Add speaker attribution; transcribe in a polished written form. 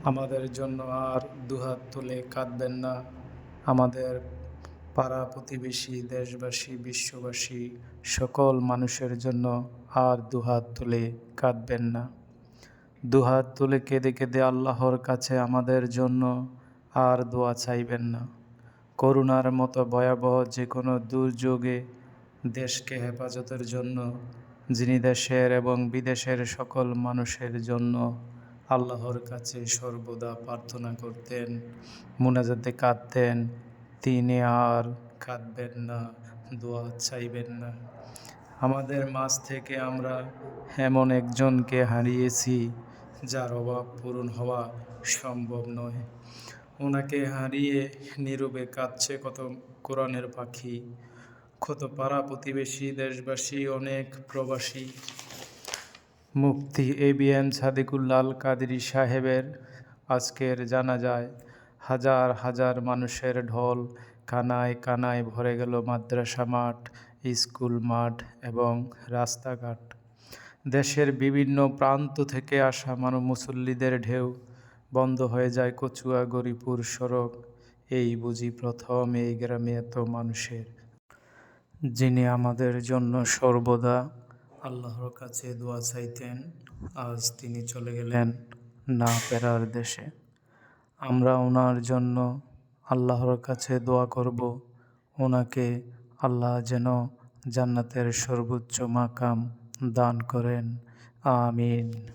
Speaker 1: আমাদের জন্য আর দুহাত তুলে কাঁদবেন না। আমাদের পাড়া প্রতিবেশী, দেশবাসী, বিশ্ববাসী সকল মানুষের জন্য আর দুহাত তুলে কাঁদবেন না। দুহাত তুলে কেঁদে কেঁদে আল্লাহর কাছে আমাদের জন্য আর দোয়া চাইবেন না। করোনার মতো ভয়াবহ যে কোনো দুর্যোগে দেশকে হেফাজতের জন্য যিনি দেশের এবং বিদেশের সকল মানুষের জন্য আল্লাহর কাছে সর্বদা প্রার্থনা করতেন, মুনাজাতে কাঁদতেন, তিনি আর কাঁদবেন না, দোয়া চাইবেন না। আমাদের মাঝ থেকে আমরা এমন একজনকে হারিয়েছি যার অভাব পূরণ হওয়া সম্ভব নয়। ওনাকে হারিয়ে নীরবে কাঁদছে কত কোরআনের পাখি, কত পাড়া প্রতিবেশী, দেশবাসী, অনেক প্রবাসী। মুফতি ABM সাদিকুল্লাহ আল কাদরি সাহেবের আজকের জানাজায় হাজার হাজার মানুষের ঢল কানায় কানায় ভরে গেল মাদ্রাসা মাঠ, স্কুল মাঠ এবং রাস্তাঘাট। দেশের বিভিন্ন প্রান্ত থেকে আসা মুসল্লিদের ঢেউ, বন্ধ হয়ে যায় কচুয়া গরিপুর সড়ক। এই বুঝি প্রথম এই গ্রামে এত মানুষের। যিনি আমাদের জন্য সর্বদা আল্লাহর কাছে দোয়া চাইতেন, আজ তিনি চলে গেলেন না ফেরার দেশে। আমরা ওনার জন্য আল্লাহর কাছে দোয়া করব, ওনাকে আল্লাহ যেন জান্নাতের সর্বোচ্চ মাকাম দান করেন। আমিন।